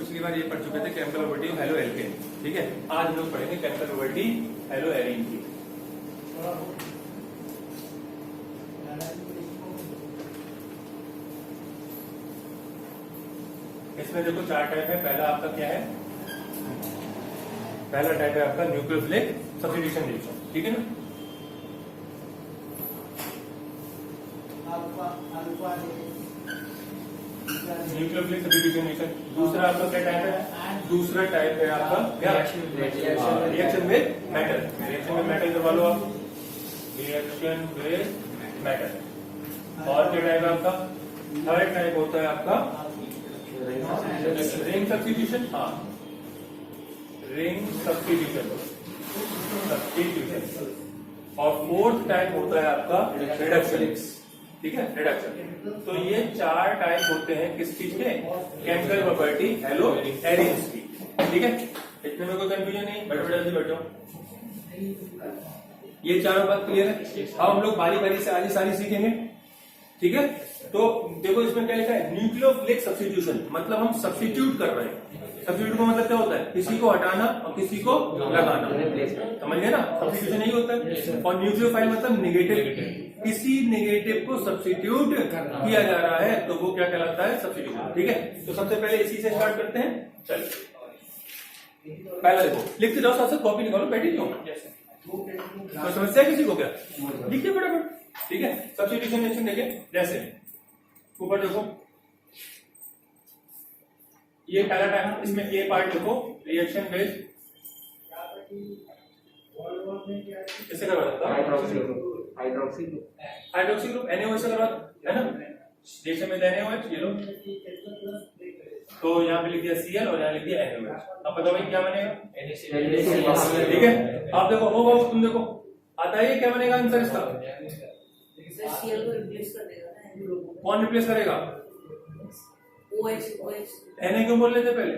पिछली बार ये पढ़ चुके थे chemical property of halo alkane. ठीक है, आज हम लोग पढ़ेंगे केमिकल प्रॉपर्टी हेलो एरीन की। इसमें देखो चार टाइप है। पहला आपका क्या है? पहला टाइप है आपका न्यूक्लियोफिलिक सब्स्टिट्यूशन रिएक्शन। ठीक है ना? Nucleophilic substitution reaction. दूसरा आपका क्या टाइप है? दूसरा टाइप है आपका reaction with metal. Reaction with metal करवा लो आप, रिएक्शन विद मेटल। और क्या टाइप है आपका? थर्ड टाइप होता है आपका रिंग सब्स्टिट्यूशन। हाँ, रिंग सब्स्टिट्यूशन। और फोर्थ टाइप होता है आपका रिडक्शन। ठीक है, रिडक्शन। तो ये चार टाइप होते हैं किस चीज के? केमिकल प्रॉपर्टी हेलो एरीन्स की। ठीक है, इतने में कोई कंफ्यूजन नहीं? बैठो जल्दी बैठो। ये चारों बात क्लियर है? अब हम लोग बारी बारी से आधी सारी सीखेंगे। ठीक है, तो देखो इसमें क्या लिखा है? न्यूक्लियोफिलिक सब्स्टिट्यूशन, मतलब हम सब्स्टिट्यूट कर रहे हैं। सब्स्टिट्यूट का मतलब क्या होता है? किसी को हटाना और किसी को लगाना। समझ गए ना? सब्स्टिट्यूशन यही होता है। और न्यूक्लियोफाइल मतलब नेगेटिव। किसी नेगेटिव को सब्स्टिट्यूट किया जा रहा है तो वो क्या कहलाता है? सब्स्टिट्यूशन। ठीक है, तो सबसे पहले इसी से स्टार्ट करते हैं। चलिए पहला देखो, लिखते जाओ, साथ साथ कॉपी निकालो, बैठी क्यों? तो समस्या किसी को क्या? लिखिए फटाफट। ठीक है, सब्स्टिट्यूशन रिएक्शन देखिए। जैसे ऊपर देखो, ये पहला टाइम, इसमें ये पार्ट देखो, रिएक्शन बेस्ड किससे करवा सकता है? हाइड्रोक्सी ग्रुप NaOH से करवा है ना? रिएक्शन में NaOH ये लो, तो यहाँ पे लिख दिया Cl और यहाँ लिख दिया NaOH। अब बताओ भाई क्या बनेगा? ठीक है, आप देखो, हो तुम देखो, आता है क्या बनेगा आंसर इसका? Cl को रिप्लेस कर देगा ना। कौन रिप्लेस करेगा? OH Na क्यों बोल लेते पहले?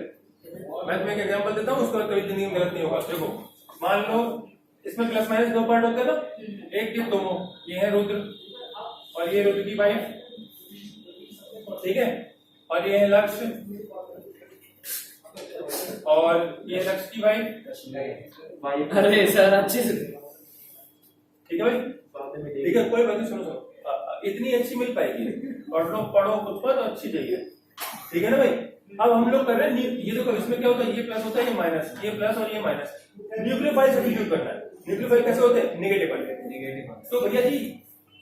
मैं तुम्हें एक एग्जांपल देता हूँ, उसको कभी जिंदगी में गलत नहीं होगा। देखो, मान लो इसमें प्लस माइनस दो पार्ट होते हैं ना, एक टिप दोनों, ये है रुद्र और ये रुद्र की वाइफ। ठीक है, और ये है लक्ष्य और ये लक्ष्य की वाइफ। अरे सर अच्छे से। ठीक है भाई, ठीक है, कोई बात नहीं, सुनो इतनी अच्छी मिल पाएगी। पढ़ो खुद पर तो अच्छी चाहिए। ठीक है ना भाई? अब हम लोग कर रहे हैं, ये देखो इसमें क्या होता है? ये प्लस होता है, ये माइनस, ये प्लस और ये माइनस। न्यूक्लियोफाइल सब्स्टिट्यूट करना है। न्यूक्लियोफाइल कैसे होते हैं? नेगेटिव वाले। तो भैया जी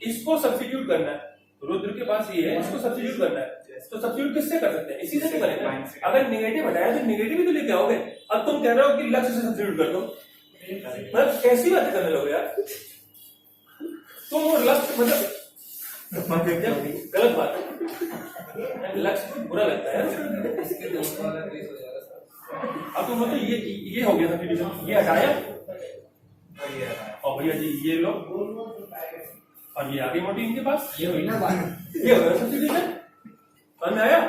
इसको सब्स्टिट्यूट करना है। रुद्र के पास ये है, इसको सब्स्टिट्यूट करना है। तो सब्स्टिट्यूट किससे कर सकते हैं? इसी से करेंगे। अगर नेगेटिव हटाया तो नेगेटिव ही तो लेके आओगे। अब तुम कह रहे हो कि लक्ष्य से सब्स्टिट्यूट कर दो, मतलब कैसी बातें करने लोगे यार तुम? और लक्ष्य मतलब गलत बात है। लक्ष्य बुरा लगता है। अब तुम बोलते ये हो गया सब्स्टिट्यूशन, ये हटाया और भैया जी ये लो और ये आगे मोटी इनके पास, ये हुई ना बात। ये हो गया सब्स्टिट्यूशन। समझ में आया?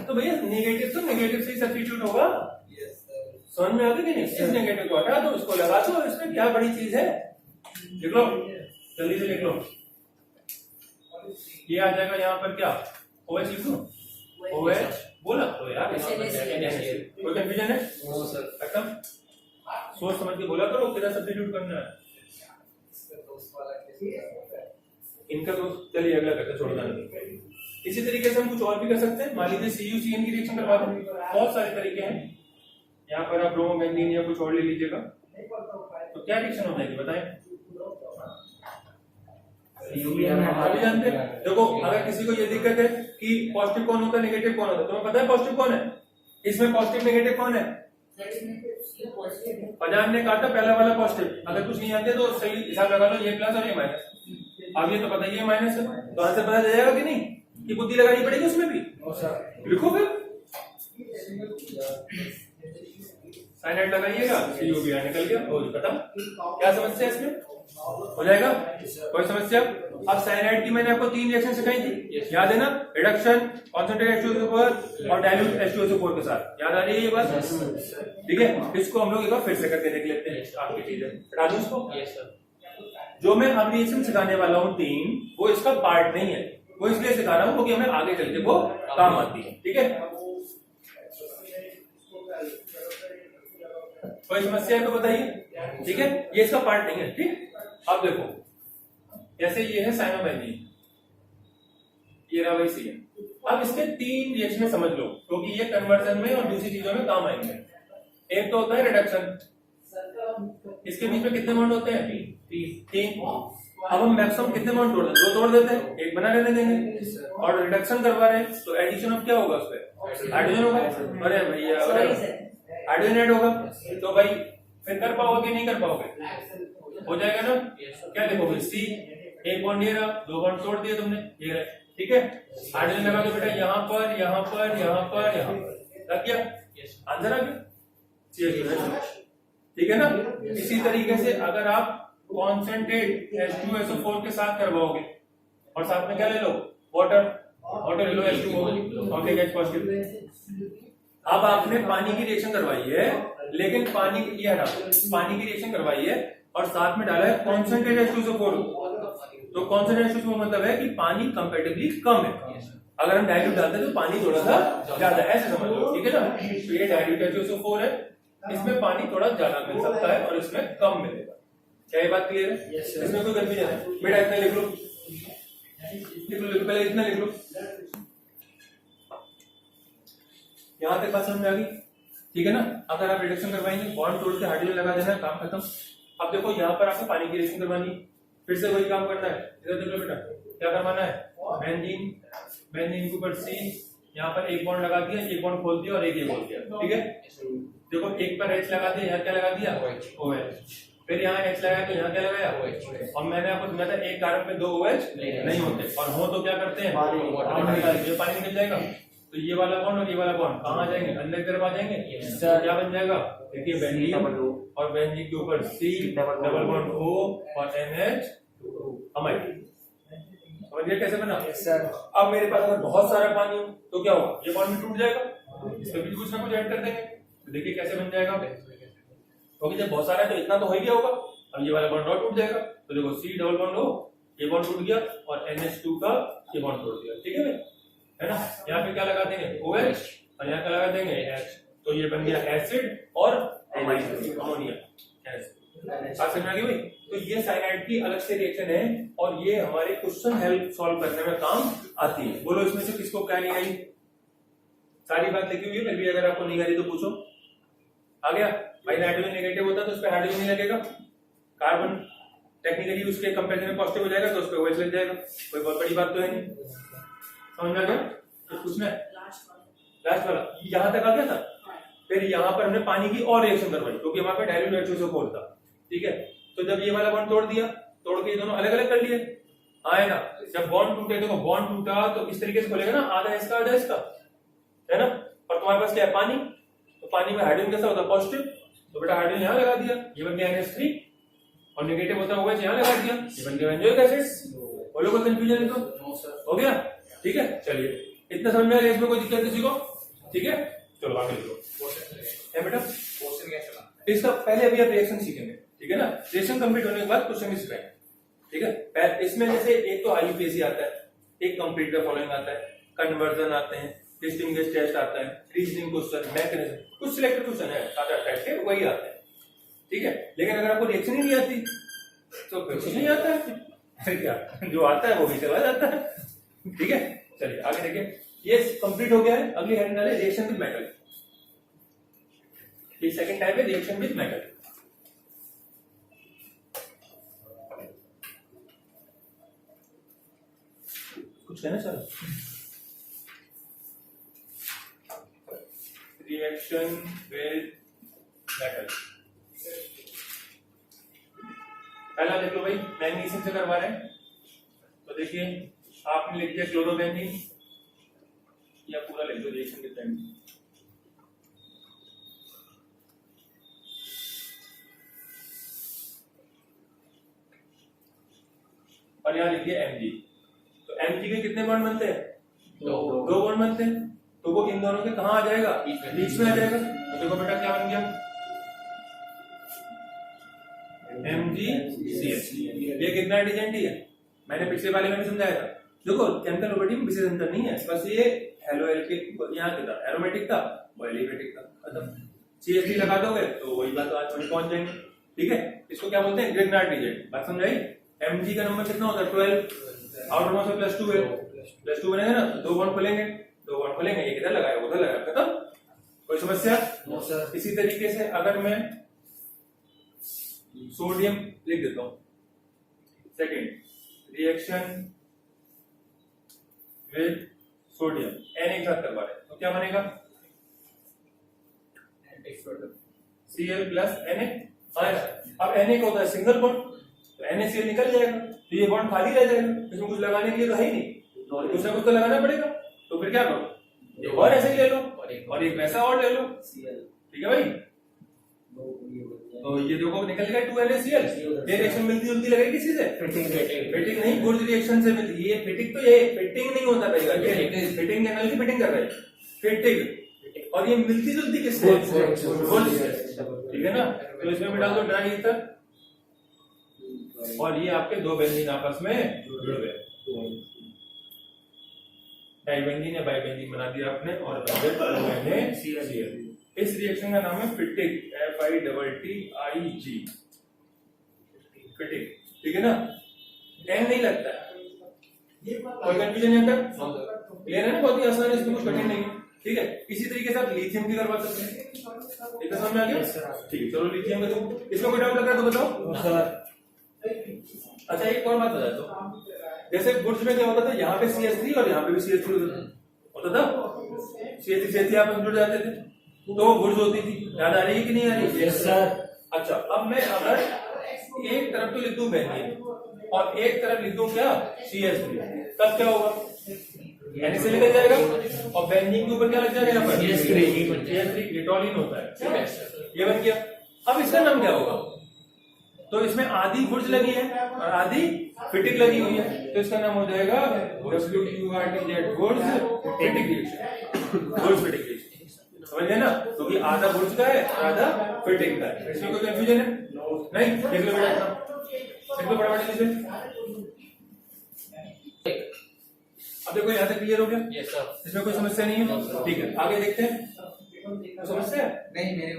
तो भैया नेगेटिव तो नेगेटिव से ही सब्स्टिट्यूट होगा। समझ में आगे कि नहीं? इस नेगेटिव को हटा दो, इसको लगा दो, इसमें क्या बड़ी चीज है? लिख लो, जल्दी से लिख लो। ये आ जाएगा यहाँ पर क्या? OH लिख दो, OH बोला तो यार, कोई कंफ्यूजन है? खत्म। सोच समझ के बोला करो, कितना सब्स्टिट्यूट करना है इनका। तो चलिए अगला करते, छोड़ना नहीं। इसी तरीके से हम कुछ और भी कर सकते हैं। मान लीजिए CuCN की रिएक्शन करवा दो। बहुत सारे तरीके हैं। यहाँ पर आप ब्रोमोबेंजीन या कुछ और ले लीजिएगा। तो क्या रिएक्शन हो जाएगी बताएं? अभी जानते हैं। देखो, अगर किसी को ये दिक्कत है कि पॉजिटिव कौन होता है, नेगेटिव कौन होता है, तुम्हें पता है पॉजिटिव कौन है? इसमें पॉजिटिव नेगेटिव कौन है? अजान ने कहा था पहला वाला पॉजिटिव। अगर कुछ नहीं जानते तो सही हिसाब लगा लो, ये प्लस और ये माइनस। अब ये तो पता ये माइनस है, तो आंसर पता चल जाएगा कि नहीं? कि बुद्धि लगानी पड़ेगी उसमें भी। लिखो फिर, साइनाइड लगाइएगा, CuBr निकल गया, हो खत्म। क्या समस्या है इसमें? हो जाएगा, कोई समस्या? अब साइनाइड की मैंने आपको 3 रिएक्शन सिखाई थी, याद है ना? रिडक्शन, कॉन्सेंट्रेटेड H2SO4 और डाइल्यूट H2SO4 के साथ। याद आ रही है ये बात? ठीक है, इसको हम लोग एक बार फिर से करके देख लेते हैं। आपकी चीज है, हटा दूं इसको। जो मैं अब रिएक्शन सिखाने वाला हूँ 3, वो इसका पार्ट नहीं है। वो इसलिए सिखा रहा हूँ क्योंकि हमें आगे चल के वो काम आती है। ठीक है, कोई समस्या है तो बताइए, ठीक है। ये इसका पार्ट नहीं है, ठीक। अब देखो जैसे ये है साइनोबेंजीन, ये रहा वही सी है। अब इसके 3 रिएक्शन समझ लो, क्योंकि ये कन्वर्जन में और दूसरी चीजों में काम आएंगे। एक तो होता है रिडक्शन, इसके बीच में कितने बॉन्ड होते हैं? 3। अब हम मैक्सिमम कितने बॉन्ड तोड़ दें? 2 तोड़ देते हैं, 1 बना रहने देंगे। और रिडक्शन करवा रहे हैं तो एडिशन ऑफ क्या होगा उस पर? हाइड्रोजन होगा। अरे भैया हाइड्रोजन ऐड होगा, तो भाई फिर कर पाओगे कि नहीं कर पाओगे? हो जाएगा ना। क्या देखोगे? सी, 1 बॉन्ड ये रहा, 2 बॉन्ड तोड़ दिए तुमने, ये रहे, ठीक है। हाइड्रोजन लगा दो बेटा यहाँ पर, यहाँ पर, यहाँ पर, यहाँ पर, लग गया। आंसर आ गया, ठीक है ना। इसी तरीके से अगर आप कॉन्सेंट्रेट H2SO4 के साथ करवाओगे और साथ में क्या ले लो? वाटर, वाटर ले लो, H2O ऑब्लिक H पॉजिटिव। अब आपने पानी की रिएक्शन करवाई है, लेकिन पानी की पानी की रिएक्शन करवाई है और साथ में डाला है कॉन्सेंट्रेट H2SO4। तो कॉन्सेंट्रेट H2SO4 मतलब है कि पानी कंपैरेटिवली कम है। अगर हम डाइल्यूट डालते हैं तो पानी थोड़ा सा ज्यादा, ऐसे समझ लो, ठीक है ना। तो ये डाइल्यूट H2SO4 है, इसमें पानी थोड़ा ज्यादा मिल सकता है और इसमें कम मिलेगा। क्या ये बात क्लियर है? इसमें कोई कंफ्यूजन है? बेटा इतना लिख लो, पहले इतना लिख लो। यहां तक बात समझ में आ गई, ठीक है ना। अगर आप रिडक्शन करवाएंगे, बॉन्ड तोड़ के हाइड्रोजन लगा देना, काम खत्म। अब देखो यहाँ पर आपको पानी की रिएक्शन करवानी, फिर से वही काम करना है। इधर देख लो बेटा, क्या करवाना है? बेंजीन, बेंजीन के ऊपर C, यहाँ पर 1 बॉन्ड लगा दिया, 1 बॉन्ड खोल दिया और 1 ये खोल दिया, ठीक है। देखो 1 पर H लगा दिया, यहाँ क्या लगा दिया? OH। फिर यहाँ H लगाया तो यहाँ क्या लगाया? OH। और मैंने आपको समझाया था 1 कार्बन में 2 OH नहीं होते, और हो तो क्या करते हैं? ये पानी निकल जाएगा। तो ये वाला बॉन्ड और ये वाला बॉन्ड कहाँ आ जाएंगे? अंदर की तरफ आ जाएंगे। क्या बन जाएगा? देखिए बेंजीन और बेंजीन के ऊपर C, डबल बॉन्ड O और NH अमाइड। समझिए कैसे बना? अब मेरे पास अगर बहुत सारा पानी हो तो क्या होगा? ये बॉन्ड भी टूट जाएगा, इसमें भी कुछ ना कुछ ऐड कर देंगे। तो देखिए कैसे बन जाएगा, क्योंकि जब बहुत सारा है तो इतना तो हो ही गया होगा। अब ये वाला बॉन्ड और टूट जाएगा, तो देखो C डबल बॉन्ड O, ये बॉन्ड टूट गया और NH2 का ये बॉन्ड तोड़ दिया, ठीक है भाई, है ना। यहाँ पे क्या लगा देंगे? OH और यहाँ क्या लगा देंगे? H। तो ये बन गया एसिड और अमोनिया, बात समझ में आ गई भाई। तो ये साइनाइड की अलग से रिएक्शन है और ये हमारे क्वेश्चन हेल्प सॉल्व करने में काम आती है। बोलो इसमें से किसको क्या नहीं आई? सारी बात लिखी हुई है, फिर भी अगर आपको नहीं आ रही तो पूछो। आ गया भाई? नाइट्रोजन नेगेटिव होता है तो उस पर हाइड्रोजन नहीं लगेगा, कार्बन टेक्निकली उसके कंपैरिजन में पॉजिटिव हो जाएगा तो उस पर OH लग जाएगा। कोई बहुत बड़ी बात तो है नहीं, समझ में आ गया? तो पूछना है लास्ट वाला, यहाँ तक आ गया था। फिर यहाँ पर हमने पानी की और रिएक्शन करवाई, क्योंकि वहां पे डाइल्यूट H2SO4 था, ठीक है। तो जब ये वाला बॉन्ड तोड़ दिया, तोड़ के ये दोनों अलग अलग कर लिए, आए ना। जब बॉन्ड टूटे, देखो बॉन्ड टूटा तो इस तरीके से खोलेगा ना, आधा इसका आधा इसका, है ना। और तुम्हारे पास क्या है? पानी। तो पानी में हाइड्रोजन कैसा होता है? पॉजिटिव। तो बेटा हाइड्रोजन यहाँ लगा दिया, ये बन गया NH3, और नेगेटिव होता है OH, यहाँ लगा दिया, ये बन गया बेंजोइक एसिड। बोलो कोई कंफ्यूजन है तो? हो गया, ठीक है। चलिए इतना समझ में आ गया, इसमें कोई दिक्कत किसी को? ठीक है, चलो आगे लिखो। है बेटा इसका पहले अभी आप रिएक्शन सीखेंगे, ठीक है ना। रिएक्शन कंप्लीट होने के बाद क्वेश्चन भी सिखाएंगे, ठीक है। इसमें जैसे एक तो IUPAC आता है, एक कंप्लीट द फॉलोइंग आता है, कन्वर्जन आते हैं, डिस्टिंग्विश टेस्ट आता है, रीजनिंग क्वेश्चन, मैकेनिज्म, कुछ सिलेक्टेड क्वेश्चन है 7-8 टाइप के, वही आते हैं, ठीक है। लेकिन अगर आपको रिएक्शन ही नहीं आती तो कुछ नहीं आता है, क्या जो आता है वो भी चला जाता है, ठीक है। चलिए आगे देखिए, ये कंप्लीट हो गया है। अगली हेडिंग डाले रिएक्शन विद मेटल। ये सेकंड टाइप है रिएक्शन विद मेटल। कुछ कहना सर? रिएक्शन विद मेटल, पहला देख लो भाई, मैग्नीशियम से करवा रहे हैं। तो देखिए आपने लिख दिया क्लोरोबेंजीन, या पूरा लिख दो रिएक्शन विद बेंजीन। और यहाँ लिखिए Mg। तो Mg के कितने बॉन्ड बनते हैं? 2 बॉन्ड बनते हैं। तो वो इन दोनों के कहाँ आ जाएगा? बीच में आ जाएगा। तो देखो बेटा क्या बन गया? MgCH। ये कितना एडिजेंटी है? मैंने पिछले वाले में भी समझाया था। देखो केमिकल प्रॉपर्टी में विशेष अंतर नहीं है, बस ये हेलो एल्केन यहाँ क्या था? एरोमेटिक था, वो एलिफेटिक था, खत्म। CH3 लगा दोगे तो वही बात आज में पहुंच जाएंगे। ठीक है, इसको क्या बोलते हैं, ग्रिग्नार्ड रीजन। बात समझ आई? Mg का नंबर कितना होता है 12, आउटर मोस्ट में +2 है, +2 बनेगा ना, तो 2 बॉन्ड खुलेंगे, 2 बॉन्ड खुलेंगे, ये किधर लगाया उधर लगाया, खत्म। कोई समस्या? No sir. इसी तरीके से अगर मैं सोडियम लिख देता हूं, second reaction with sodium, N एक साथ करवा रहे हैं, तो क्या बनेगा, Cl प्लस Na। अब Na का होता है सिंगल बॉन्ड, तो NaCl निकल जाएगा, तो ये बॉन्ड खाली रह जाएगा, इसमें कुछ लगाने के लिए तो है ही नहीं, कुछ ना कुछ तो लगाना पड़ेगा। तो फिर क्या करो, एक और ऐसे ही ले लो और एक वैसा और ले लो। ठीक है भाई, तो ये देखो निकल गया 2NaCl। ये रिएक्शन मिलती जुलती लगेगी किसी से? फिटिंग नहीं, गुड रिएक्शन से मिलती। ये फिटिंग तो ये फिटिंग नहीं होता पहले, ये फिटिंग एनल की फिटिंग कर रहे हैं, फिटिंग। और ये मिलती जुलती किससे? गुड से। ठीक है ना, तो इसमें भी डाल दो ड्राई ईथर और ये आपके दो बेंजीन आपस में जुड़ गए, डाइबेंजीन या बाइबेंजीन बना दिया आपने और NaCl। इस रिएक्शन का नाम है फिटिंग, FITTIG, फिटिंग। ठीक है ना, N नहीं लगता है, कोई कंफ्यूजन नहीं आता, क्लियर है ना, बहुत ही आसान है, इसमें कुछ कठिन नहीं है। ठीक है, इसी तरीके से आप लिथियम की करवा सकते हैं। इतना समझ में आ गया? ठीक, चलो लिथियम का दो, इसमें कोई डाउट लग रहा है तो बताओ। अच्छा एक और बात बता दो, जैसे गुड्स में क्या होता था, यहाँ पे CH3 और यहाँ पे भी CH3 होता था, CH3 आपस में जुड़ जाते थे, तो गुड्स होती थी। याद आ रही है कि नहीं आ रही है? Yes sir. अच्छा, अब मैं अगर एक तरफ तो लिख दूं बेंजीन और एक तरफ लिख दूं क्या, CH3, तब क्या होगा, NaCl निकल जाएगा और बेंजीन के ऊपर क्या लग जाएगा, यहाँ पर CH3 ग्लिटोलिन होता है। ठीक है, ये बन गया। अब इसका नाम क्या होगा, तो इसमें आधी गुड्स लगी है और आधी फिटिंग लगी हुई है, तो इसका नाम हो जाएगा WQRTZ, goods fitting reaction, goods fitting reaction. समझ गए ना, क्योंकि तो आधा गुड्स का है और आधा फिटिंग का है। इसमें कोई कंफ्यूजन है? नहीं, देख लो बेटा, देख लो फटाफट से। अब देखो यहाँ तक क्लियर हो गया? Yes sir. इसमें कोई समस्या नहीं है? ठीक है, आगे देखते हैं। समस्या नहीं, मेरे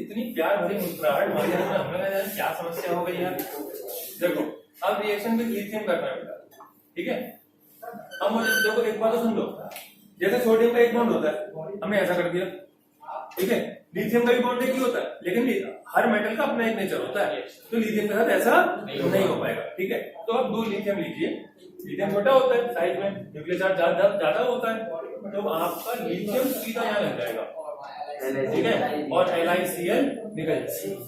इतनी प्यार भरी मुस्कुराहट मारी है ना, हमें लगा क्या समस्या हो गई यार। देखो अब रिएक्शन विद लिथियम करना है बेटा। ठीक है, अब मुझे देखो एक बात तो सुन लो, जैसे सोडियम का एक बॉन्ड होता है, हमने ऐसा कर दिया। ठीक है, लिथियम का भी बॉन्ड एक ही होता है, लेकिन हर मेटल का अपना एक नेचर होता है, तो लिथियम के साथ ऐसा नहीं हो पाएगा। ठीक है, तो अब दो लिथियम लीजिए, लिथियम छोटा होता है साइज में, न्यूक्लियर चार्ज ज्यादा होता है, तो आपका लिथियम सीधा यहाँ लग जाएगा। ठीक है, और LiCl निकल जाएगा,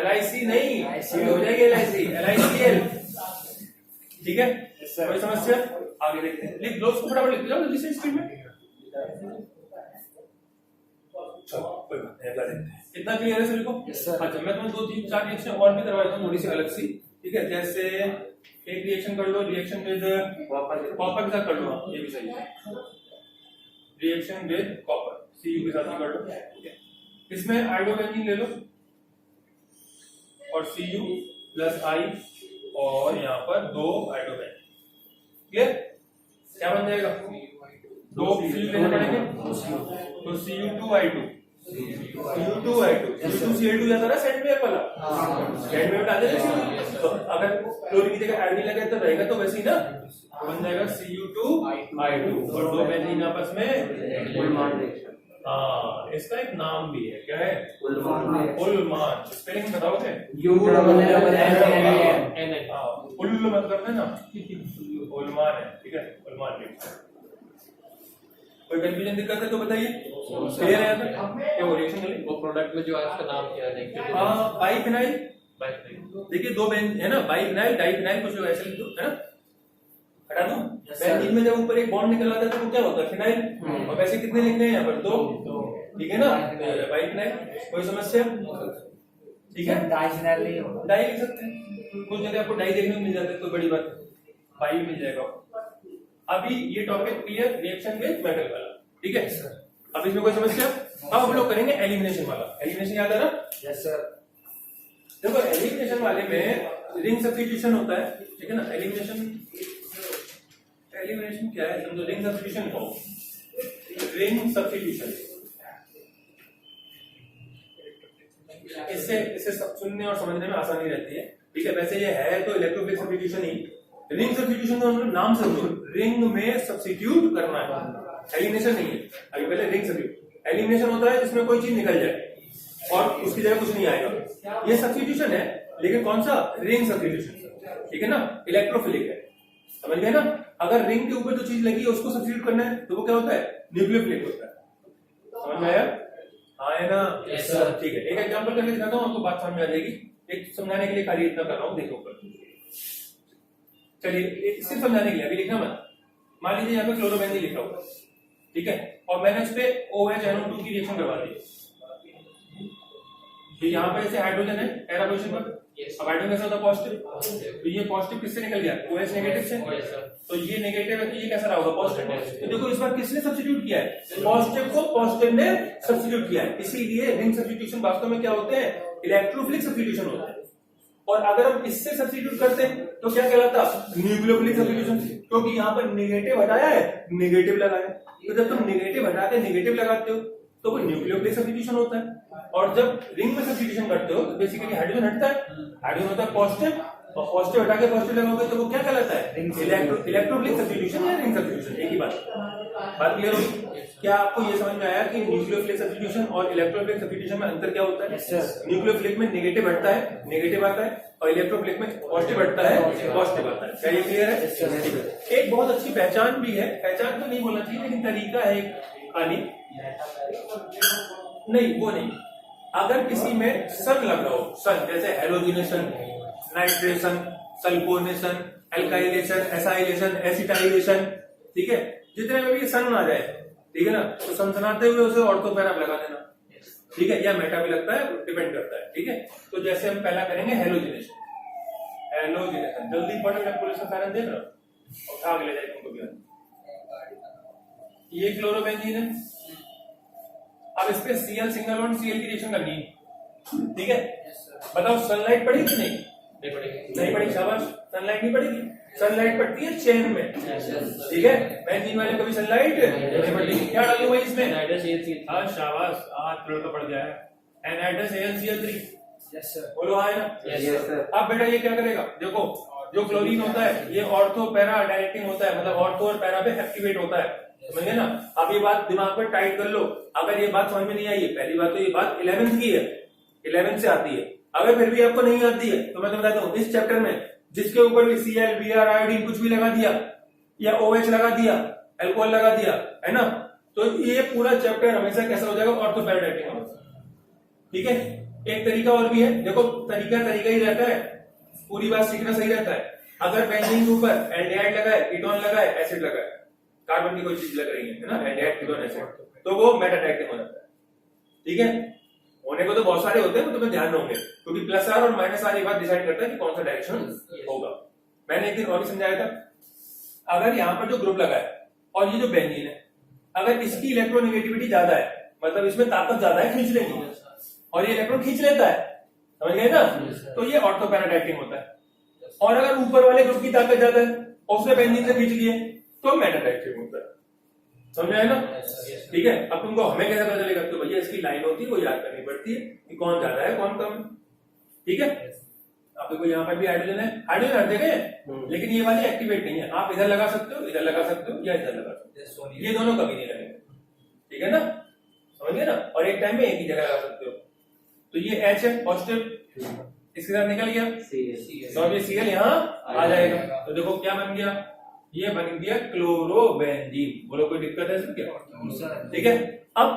LiC नहीं हो जाएगी, LiCl। ठीक है, कोई समस्या? आगे देखते हैं, लिख दो उसको फटाफट, लिख जाओ जल्दी से स्क्रीन में। चलो कोई बात नहीं, अगला देखते हैं। इतना क्लियर है सभी को? अच्छा, मैं तुम्हें 2-3-4 रिएक्शन और भी करवा देता हूँ, थोड़ी सी अलग सी। ठीक है, जैसे एक रिएक्शन कर लो, रिएक्शन विद कॉपर के साथ कर लो, ये भी सही है, रिएक्शन विद कॉपर Cu के साथ कर लो। इसमें आयोडोबेंजीन ले लो और Cu प्लस I और यहाँ पर 2 आयोडोबेंजीन। क्लियर? क्या बन जाएगा, 2 Cu लेने पड़ेंगे, तो Cu2I2, Cu2Cl2 जाता है सेंडवेयर वाला, सेंडवेयर डाल देते। तो अगर क्लोरीन की जगह आयोडीन लगे तो रहेगा तो वैसे ही ना, तो बन जाएगा Cu2I2 और 2 बेंजीन आपस में। हाँ, इसका एक नाम भी है, क्या है, उल्मान। स्पेलिंग बताओगे? उल्ल मत करते ना, उल्मान है। ठीक है, उल्मान। कोई कंफ्यूजन दिक्कत है तो बताइए, क्लियर है? क्या वो रिएक्शन वो प्रोडक्ट में जो है उसका नाम क्या है? बाइफिनाइल। देखिए 2 बेंजीन है ना, बाइफिनाइल डाइफिनाइल, कुछ लोग ऐसे लिख दो, है ना, हटा दो। बेंजीन में जब ऊपर एक बॉन्ड निकल आता है तो क्या होता है, फिनाइल। और वैसे कितने लिखने हैं यहाँ पर, 2। ठीक है ना, बाइफिनाइल। कोई समस्या? ठीक है, डाइफिनाइल नहीं होगा, डाई लिख सकते हैं, कुछ जगह आपको डाई देखने को मिल जाता है, कोई बड़ी बात, बाई मिल जाएगा। अभी ये topic clear, reaction with metal वाला। ठीक है, अब इसमें कोई समस्या? अब हम लोग करेंगे एलिमिनेशन वाला। एलिमिनेशन याद है ना? Yes sir. देखो एलिमिनेशन वाले में रिंग सब्स्टिट्यूशन होता है। ठीक है ना, एलिमिनेशन क्या है, समझो, रिंग सब्स्टिट्यूशन को, रिंग सब्स्टिट्यूशन इससे इससे सुनने और समझने में आसानी रहती है। ठीक है, वैसे ये है तो इलेक्ट्रोफिलिक सब्स्टिट्यूशन ही। रिंग सब्स्टिट्यूशन को हम लोग नाम से समझो, रिंग में सब्स्टिट्यूट करना है, एलिमिनेशन नहीं है। अभी पहले रिंग सब्स्टिट्यूट, एलिमिनेशन होता है जिसमें कोई चीज निकल जाए और उसकी जगह कुछ नहीं आएगा, ये सब्स्टिट्यूशन है। लेकिन कौन सा? रिंग सब्स्टिट्यूशन, ठीक है ना, इलेक्ट्रोफिलिक है, समझ गए ना। अगर रिंग के ऊपर जो चीज लगी है उसको सब्स्टिट्यूट करना है तो वो क्या होता है? न्यूक्लियोफिलिक होता है। समझ में आया? हाँ है ना? Yes, sir. ठीक है, एक एग्जांपल करके दिखाता हूँ, आपको बात समझ में आ जाएगी। एक समझाने के लिए खाली इतना कर रहा हूँ, देखो ऊपर। चलिए सिर्फ समझाने के लिए, अभी लिखना मत। मान लीजिए यहाँ पे क्लोरोबेंजीन लिखा हुआ, ठीक है, और मैंने उस पे OH NO2 की रिएक्शन करवा दी। तो यहाँ पर जैसे हाइड्रोजन है पहला पोजीशन पर, अब हाइड्रोजन कैसा होता है? पॉजिटिव। तो ये पॉजिटिव किससे निकल गया? OH नेगेटिव से। तो ये नेगेटिव है तो ये कैसा रहा होगा? पॉजिटिव। तो देखो इस बार किसने सब्स्टिट्यूट किया है? पॉजिटिव को पॉजिटिव ने सब्स्टिट्यूट किया है। इसीलिए रिंग सब्स्टिट्यूशन वास्तव में क्या होते हैं? इलेक्ट्रोफिलिक सब्स्टिट्यूशन होते हैं। और अगर हम इससे सब्स्टिट्यूट करते हैं तो क्या कहलाता? न्यूक्लियोफिलिक सब्स्टिट्यूशन, क्योंकि यहाँ पर नेगेटिव हटाया है, नेगेटिव लगाया। तो जब तुम नेगेटिव हटा के नेगेटिव लगाते हो तो वो न्यूक्लियोफिलिक सब्स्टिट्यूशन होता है। और जब रिंग में सब्स्टिट्यूशन करते हो तो बेसिकली हाइड्रोजन हटता है, हाइड्रोजन होता है पॉजिटिव, और पॉजिटिव हटा के पॉजिटिव लगाओगे तो वो क्या कहलाता है? इलेक्ट्रोफिलिक सब्स्टिट्यूशन या रिंग सब्स्टिट्यूशन। एक ही बात क्लियर होगी? क्या आपको ये समझ में आया कि न्यूक्लियोफिलिक सब्स्टिट्यूशन और इलेक्ट्रोफिलिक सब्स्टिट्यूशन में अंतर क्या होता है? न्यूक्लियोफिलिक में नेगेटिव हटता है, नेगेटिव आता है, और इलेक्ट्रोफिलिक में पॉजिटिव हटता है, पॉजिटिव आता है। क्या ये क्लियर है? एक बहुत अच्छी पहचान भी है, पहचान तो नहीं बोलना चाहिए लेकिन तरीका है एक खाली, नहीं वो नहीं, अगर किसी में सन लग रहा हो, सन जैसे halogenation, nitration, sulphonation, alkylation, acylation, acetylation, ठीक है, जितने में भी सन आ जाए, ठीक है ना, तो सनसनाते हुए उसे ऑर्थोपैरा लगा देना, ठीक है, या मेटा भी लगता है, डिपेंड करता है। ठीक है, तो जैसे हम पहला करेंगे हेलोजिनेशन, हेलोजिनेशन जल्दी पढ़ के पुलिस का कारण देख रहा हूं, उठा के ले जाए तुमको भी। ये क्लोरोबेंजीन है, अब इस पे Cl सिंगल बॉन्ड Cl की रिएक्शन करनी है, ठीक है। बताओ सनलाइट पड़ी कि नहीं? नहीं पड़ी, शाबाश। सनलाइट नहीं पड़ेगी, सनलाइट पड़ती है चेन में, ठीक है। बेंजीन वाले कभी सनलाइट नहीं पड़ती। क्या डालू भाई इसमें? हाँ शाबाश, आज थोड़ा पड़ गया है, एनहाइड्रस AlCl3। बोलो हाँ है ना? अब बेटा ये क्या करेगा? देखो जो क्लोरीन होता है ये ऑर्थो पैरा डायरेक्टिंग होता है, मतलब ऑर्थो और पैरा पे एक्टिवेट होता है, समझे ना। अब ये बात दिमाग पर टाइट कर लो। अगर ये बात समझ में नहीं आई है, पहली बात तो ये बात 11th की है, 11th से आती है। अगर फिर भी आपको नहीं आती है तो मैं तो बताता हूँ, इस चैप्टर में जिसके ऊपर भी Cl, Br, आयोडीन कुछ भी लगा दिया या OH लगा दिया, अल्कोहल लगा दिया, है ना, तो ये पूरा चैप्टर हमेशा कैसा हो जाएगा? ऑर्थो पैरा डायरेक्टिंग होगा, ठीक है। एक तरीका और भी है, देखो तरीका ही रहता है, पूरी बात सीखना सही रहता है। अगर बेंजीन के ऊपर एल्डिहाइड लगाए, कीटोन लगाए, एसिड लगाए, कार्बन की कोई चीज लग रही है ना, एल्डिहाइड, कीटोन, एसिड, तो वो मेटा डायरेक्टिंग हो जाता है, ठीक है। होने को तो बहुत सारे होते हैं, तो तुम्हें ध्यान होंगे, क्योंकि प्लस आर और माइनस आर ये बात डिसाइड करता है कि कौन सा डायरेक्शन होगा। मैंने एक दिन और भी समझाया था, अगर यहाँ पर जो ग्रुप लगा है और ये जो बेंजीन है, अगर इसकी इलेक्ट्रोनेगेटिविटी ज्यादा है, मतलब इसमें ताकत ज्यादा है खींचने की, और ये इलेक्ट्रॉन खींच लेता है, समझ गए ना, तो ये ऑर्थो पैरा डायरेक्टिंग होता है। और अगर ऊपर वाले ग्रुप की ताकत ज्यादा है और उसने बेंजीन से खींच लिए तो मेटा डायरेक्टिंग होता है, समझ आया ना। ठीक है, अब तुमको हमें कैसे पता चलेगा? तो भैया इसकी लाइन होती है, वो याद करनी पड़ती है कि कौन ज्यादा है कौन कम है, ठीक है। अब देखो यहाँ पर भी हाइड्रोजन है, हाइड्रोजन हर जगह है, लेकिन ये वाली एक्टिवेट नहीं है। आप इधर लगा सकते हो, इधर लगा सकते हो, या इधर लगा सकते हो, ये दोनों कभी नहीं लगेंगे, ठीक है ना, समझ गए ना। और एक टाइम में एक ही जगह लगा सकते हो। तो ये H है पॉजिटिव, इसके साथ निकल गया तो ये Cl यहाँ आ जाएगा। तो देखो क्या बन गया, ये बन गया क्लोरोबेंजीन। बोलो कोई दिक्कत है इसमें क्या? ठीक है। अब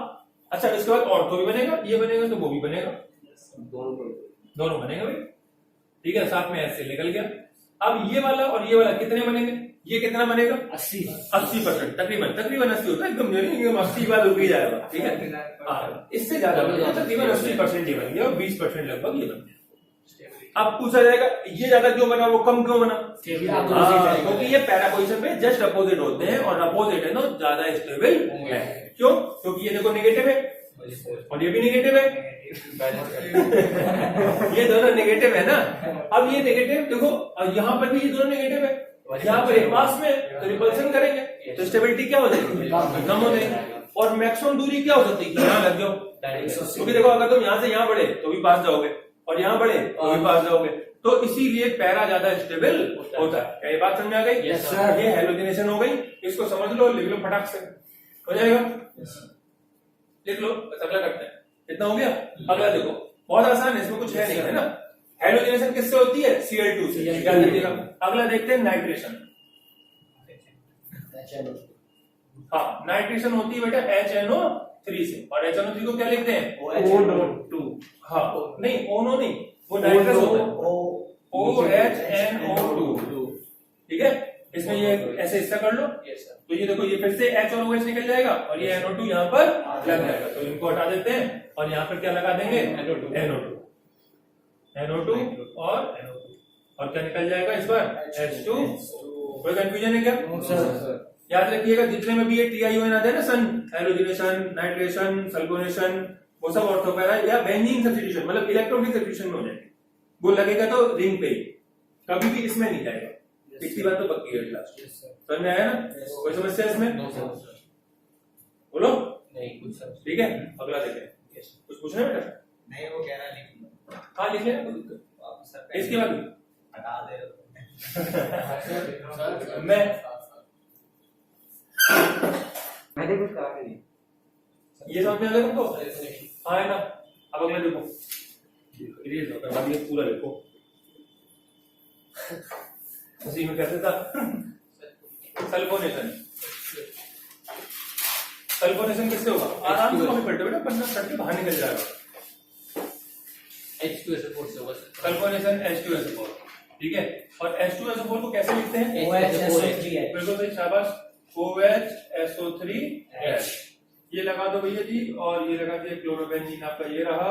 अच्छा, इसके बाद ऑर्थो भी बनेगा, ये बनेगा तो वो भी बनेगा, दोनों बनेगा भाई, ठीक है। साथ में ऐसे निकल गया। अब ये वाला और ये वाला कितने बनेंगे? ये कितना बनेगा? 80%, तकरीबन 80 होता है, एकदम 80 बार रुक ही जाएगा, ठीक है। इससे ज्यादा बनेगा, तकरीबन 80% ये बन गया और 20% लगभग ये बन गया। अब पूछा जाएगा ये ज्यादा क्यों बना, वो कम क्यों बना? क्योंकि ये पैरा पोजीशन पे जस्ट अपोजिट होते हैं, और अपोजिट है तो ज्यादा स्टेबल है। क्यों? क्योंकि ये देखो नेगेटिव है और ये भी नेगेटिव है ये दोनों नेगेटिव है ना। अब ये नेगेटिव देखो, यहाँ पर भी ये दोनों नेगेटिव है, यहाँ पर एक पास में, तो रिपल्सन करेंगे तो स्टेबिलिटी क्या हो जाएगी? कम हो जाएगी। और मैक्सिमम दूरी क्या हो सकती है कि यहाँ लग जाओ, क्योंकि देखो अगर तुम यहाँ से यहाँ बढ़े तो भी पास जाओगे और यहाँ बढ़े तो भी पास जाओगे, तो इसीलिए पैरा ज्यादा स्टेबल होता है। क्या ये बात समझ आ गई? Yes, sir. ये हेलोजिनेशन हो गई, इसको समझ लो, लिख लो फटाक से, हो जाएगा। लिख लो, बस अगला करते हैं। इतना हो गया। अगला देखो, बहुत आसान है, इसमें कुछ है नहीं, है ना। हेलोजिनेशन किससे होती है? Cl2 से, याद रखिएगा। अगला देखते हैं नाइट्रेशन। हाँ, नाइट्रेशन होती है बेटा HNO3 से, और HNO3 को क्या लिखते हैं? O2। हाँ, नहीं ONO नहीं, वो नाइट्रस होता है, OHNO2। ठीक है, इसमें ये ऐसे हिस्सा कर लो, तो ये देखो, ये फिर से H और OH निकल जाएगा और ये NO2 यहाँ पर लग जाएगा, तो इनको हटा देते हैं और यहाँ पर क्या लगा देंगे? NO2 और क्या निकल जाएगा इस बार? H2। कोई कंफ्यूजन है क्या? याद रखिएगा, जितने में भी ये TiON आता है ना, सन, हेलोजिनेशन, नाइट्रेशन, सल्फोनेशन, वो सब ऑर्थोपैरा या बेंजीन सब्स्टिट्यूशन, मतलब इलेक्ट्रोफिलिक सब्स्टिट्यूशन में हो जाएंगे। वो लगेगा तो रिंग पे ही, कभी भी इसमें नहीं जाएगा। इतनी बात तो पक्की है क्लास। समझ में आया ना? कोई समस्या इसमें? बोलो। ठीक है, अगला देखें। कुछ पूछना है बेटा? नहीं, वो कह रहा है लिख लो। हाँ, लिख लेना, कोई दिक्कत। इसके बाद हटा दे मैंने कुछ कहा नहीं। ये समझ में आ गया तुमको? हाँ, है ना। अब अगला देखो, इरेज होता है, ये पूरा देखो उसी में कैसे था। सल्फोनेशन। सल्फोनेशन किससे होगा? आराम से कॉपी पलटो बेटा, पन्ना पलट के बाहर निकल जाएगा। H2SO4 से होगा सल्फोनेशन H2SO4, ठीक है। और H2SO4 को कैसे लिखते हैं? OHSO3H। बिल्कुल सही, शाबाश। OHSO3H। ये लगा दो भैया जी, और ये लगा दिया क्लोरोबेंजीन, आपका ये रहा,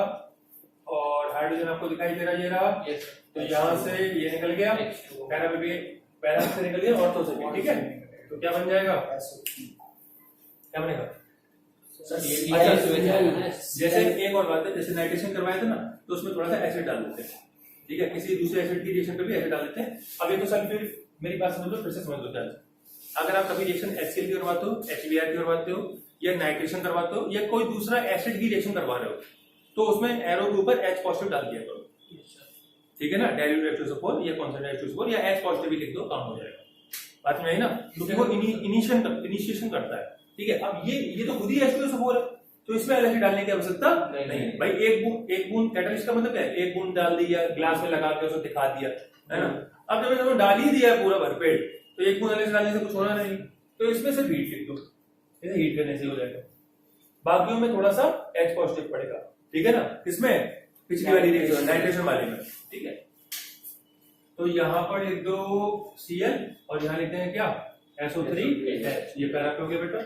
और हाइड्रोजन आपको दिखाई दे रहा है, ये रहा। तो यहाँ से ये निकल गया, पैरा से निकल गया, ऑर्थो से भी, ठीक है। तो क्या बन जाएगा? क्या बनेगा? जैसे एक और बात है, जैसे नाइट्रेशन करवाया था ना, तो उसमें थोड़ा सा एसिड डाल देते हैं, ठीक है। किसी दूसरे एसिड की रिएक्शन पर भी एसिड डाल देते हैं। अब ये तो सल्फेट, मेरी बात समझ लो, फिर से समझ लो ध्यान से। अगर आप कभी रिएक्शन HCl की करवाते हो, HBr की करवाते हो, या नाइट्रेशन करवाते हो, या कोई दूसरा एसिड की रिएक्शन करवा रहे हो, तो उसमें एरो के ऊपर H पॉजिटिव डाल दिया करो, ठीक है ना। डाइल्यूटेड H2SO4 या कॉन्सेंट्रेटेड H2SO4 या H पॉजिटिव भी लिख दो, काम हो जाएगा। बात में है ना, क्योंकि वो इनिशिएशन करता है, ठीक है। अब ये तो खुद ही H2SO4 है, तो इसमें अलग से डालने की आवश्यकता नहीं भाई। एक बूंद कैटलिस्ट का मतलब क्या है? एक बूंद डाल दिया, ग्लास में लगा के उसको दिखा दिया, है ना। अब जब मैंने डाल ही दिया पूरा भरपेट, तो एक बूंद अलग से डालने से कुछ होना नहीं, तो इसमें से हीट लिख दो, इसे हीट करने से हो जाएगा। बाकियों में थोड़ा सा H पॉजिटिव पड़ेगा, ठीक है ना। इसमें पिछली वाली रिएक्शन नाइट्रेशन वाले में, ठीक है। तो यहाँ पर लिख दो Cl और यहाँ लिखते हैं क्या? SO3H। ये पैरा पे हो गया बेटा।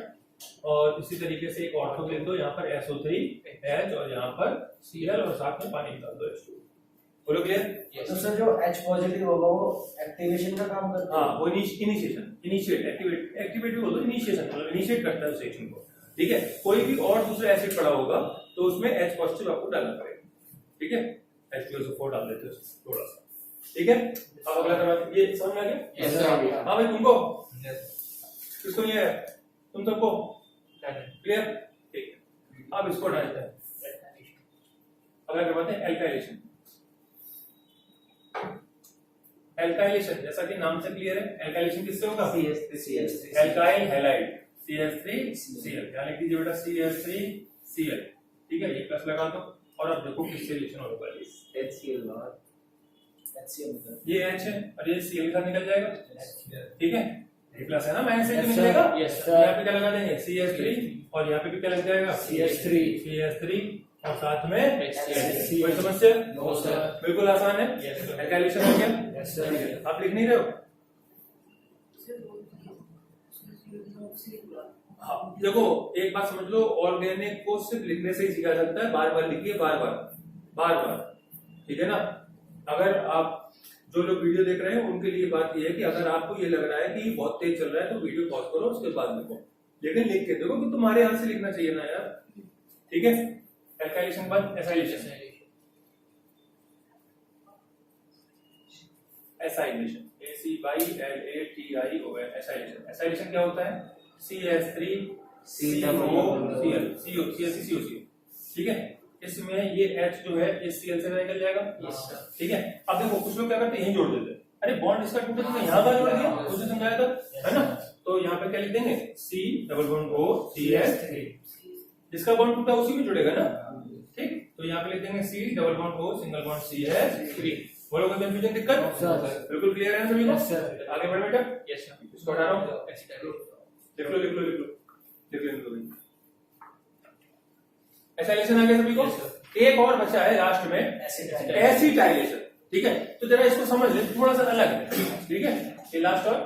और इसी तरीके से एक ऑर्थो लिख दो, यहाँ पर SO3H और यहाँ पर Cl और साथ में पानी निकाल दो H2। बोलो क्लियर? तो सर जो H पॉजिटिव होगा वो एक्टिवेशन का काम करता है। हाँ, वो इनिशिएट एक्टिवेट भी बोलो, इनिशिएशन मतलब इनिशिएट करता है उस रिएक्शन को, ठीक है। कोई भी और दूसरा एसिड पड़ा होगा तो उसमें H पॉजिटिव आपको डालना पड़ेगा, ठीक है। H2SO4 डाल देते हो थोड़ा सा, ठीक है। अब अगला करवा, ये समझ में आ गया? हाँ भाई, तुमको किसको नहीं आया? तुम सबको क्लियर? ठीक है। अब इसको डालते हैं, अगला करवाते हैं एल्काइलेशन। एल्काइलेशन जैसा कि नाम से क्लियर है, एल्काइलेशन किससे होगा? Alkyl halide CH3Cl। क्या लिख दीजिए बेटा? CH3Cl, ठीक है। ये प्लस लगा दो, और अब देखो किससे रिएक्शन होने वाली है। ये H है और ये Cl का निकल जाएगा, ठीक है। ये प्लस है ना, माइनस से निकलेगा। यहाँ पे क्या लगा देंगे? CH3, और यहाँ पे भी क्या लग जाएगा? CH3 और साथ में HCl। कोई समस्या? बिल्कुल आसान है, एल्काइलेशन हो गया। आप लिख नहीं रहे हो? हाँ, देखो एक बात समझ लो, ऑर्गेनिक को सिर्फ लिखने से ही सीखा जाता है। बार बार लिखिए, बार बार, ठीक है ना। अगर आप जो लोग वीडियो देख रहे हैं उनके लिए बात यह है कि अगर आपको ये लग रहा है कि बहुत तेज चल रहा है तो वीडियो पॉज करो, उसके बाद लिखो, लेकिन लिख के देखो कि तुम्हारे हाथ से लिखना चाहिए ना यार, ठीक है। एल्काइलेशन बाद एसाइलेशन। Acylation ACYLATION। एसाइलेशन क्या होता है? CH3 COCl, ठीक है। इसमें ये H जो है इस Cl से निकल जाएगा, ठीक है। अब देखो कुछ लोग क्या करते हैं, यहीं जोड़ देते हैं, अरे बॉन्ड इसका टूटा तो यहाँ का जोड़ दिया, उसे समझाया था, है ना। तो यहाँ पे क्या लिख देंगे, C double bond O CH3, जिसका बॉन्ड टूटा उसी में जुड़ेगा ना, ठीक। तो यहाँ पे लिख देंगे C double bond O single bond CH3। बोलो कोई कंफ्यूजन, दिक्कत? बिल्कुल क्लियर है सभी को? आगे बढ़ बेटा, इसको हटा रहा हूँ, लिख लो। एसाइलेशन आ गया सभी को। एक और बचा है लास्ट में एसिटाइलेशन, ठीक है। तो जरा इसको समझ ले, थोड़ा सा अलग है, ठीक है। ये लास्ट और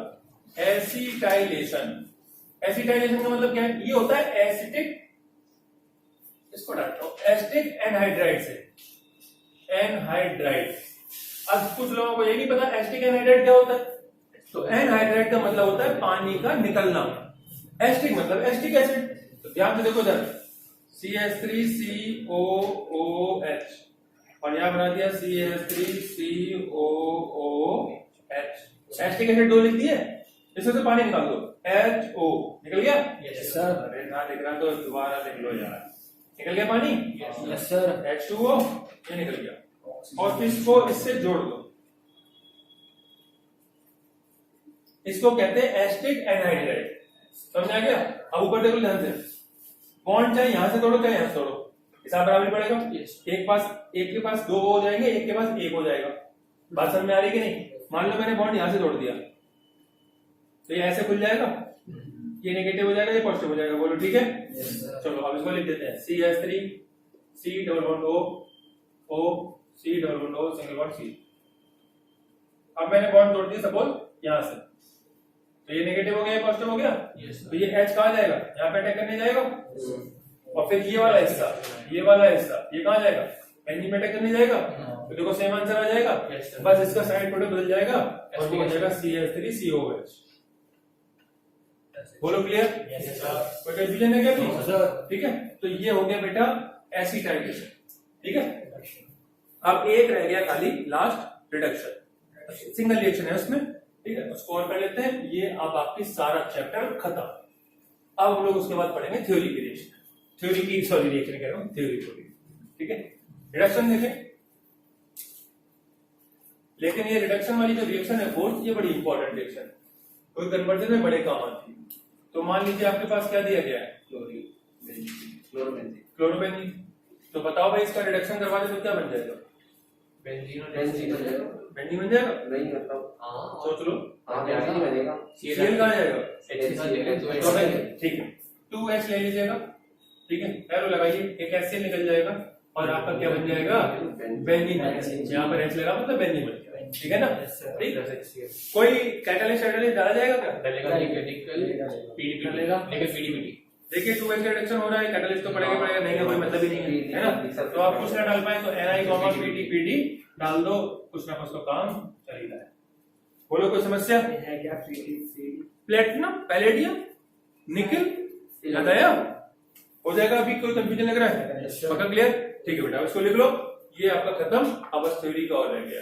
एसिटाइलेशन। एसिटाइलेशन का मतलब क्या है, ये होता है एसिटिक, इसको डालता हूं, एसिटिक एनहाइड्राइड से, एनहाइड्राइड। अब कुछ लोगों को ये नहीं पता एसिटिक एनहाइड्राइड क्या होता है, तो एनहाइड्राइड का मतलब होता है पानी का निकलना, एसिटिक मतलब एसिटिक एसिड। तो ध्यान से देखो जरा, CH3COOH और यहां बना दिया CH3COOH, एसिटिक एसिड 2 लिख दिए, इसमें से पानी निकाल दो, HO निकल गया। Yes sir. अरे ना लिख रहा तो दोबारा लिख लो यार, निकल गया पानी। Yes sir. H2O ये निकल गया, और फिर इसको इससे जोड़ दो, इसको कहते हैं एसिटिक एनहाइड्राइड। समझ आ गया? अब ऊपर देखो ध्यान से, बॉन्ड चाहे यहां से तोड़ो चाहे यहां से तोड़ो, हिसाब बराबर पड़ेगा। एक के पास 2 हो जाएंगे, एक के पास 1 हो जाएगा। बात समझ में आ रही कि नहीं? मान लो मैंने बॉन्ड यहां से तोड़ दिया, तो ये ऐसे खुल जाएगा, ये नेगेटिव हो जाएगा, ये पॉजिटिव हो जाएगा। बोलो ठीक है? चलो अब इसको लिख देते हैं, CH3 C double bond O C double bond O single bond C। अब मैंने बॉन्ड तोड़ दिया सपोज यहां से, तो ये नेगेटिव हो गया, ये पॉजिटिव हो गया, तो ये H कहां जाएगा, यहाँ पे अटैक करने जाएगा। और फिर ये वाला हिस्सा, ये कहां जाएगा, बेंजीन में अटैक करने जाएगा। तो देखो सेम आंसर आ जाएगा, बस इसका साइड प्रोडक्ट बदल जाएगा और वो हो जाएगा CH3COH। बोलो क्लियर? कोई कंफ्यूजन है क्या? ठीक है, तो ये हो गया बेटा एसिटाइलेशन, ठीक है। अब एक रह गया खाली लास्ट रिडक्शन, सिंगल रिएक्शन है उसमें, ठीक है, उसको और कर लेते हैं। ये अब आपकी सारा चैप्टर खत्म। अब हम लोग उसके बाद पढ़ेंगे थ्योरी की रिएक्शन, रिएक्शन कह रहा हूं, थ्योरी, ठीक है। रिडक्शन देखें, लेकिन ये रिडक्शन वाली जो रिएक्शन है फोर्थ, ये बड़ी इंपॉर्टेंट रिएक्शन, कोई कन्वर्जन में बड़े काम आती है। तो मान लीजिए आपके पास क्या दिया गया है, क्लोरोबेंजीन। तो बताओ भाई इसका रिडक्शन करवा दे तो क्या बन जाएगा, बेंजीन बन जाएगा। नहीं मतलब सोच लो, बनेगा। Cl कहां जाएगा, ठीक है। 2H ले लीजिएगा, ठीक है, एरो लगाइए, एक HCl निकल जाएगा और आपका क्या बन जाएगा, बेंजीन। यहाँ पर H लगा मतलब बेंजीन बन जाएगा, ठीक है ना। ठीक है, कोई कैटालिस्ट डाला जाएगा क्या, पीडीपीटी। देखिए 2H रिडक्शन हो रहा है, कैटालिस्ट तो पड़ेगा, नहीं है कोई मतलब ही नहीं है ना। तो आप कुछ ना डाल पाए तो NiPDPD डाल दो, कुछ ना कुछ तो काम चल ही रहा है। बोलो कोई समस्या है क्या? प्लेटिनम, पैलेडियम, निकल याद आया, हो जाएगा। अभी कोई कंफ्यूजन लग रहा है? पक्का क्लियर? ठीक है बेटा, इसको लिख लो, ये आपका खत्म। अब बस थ्योरी का और रह गया।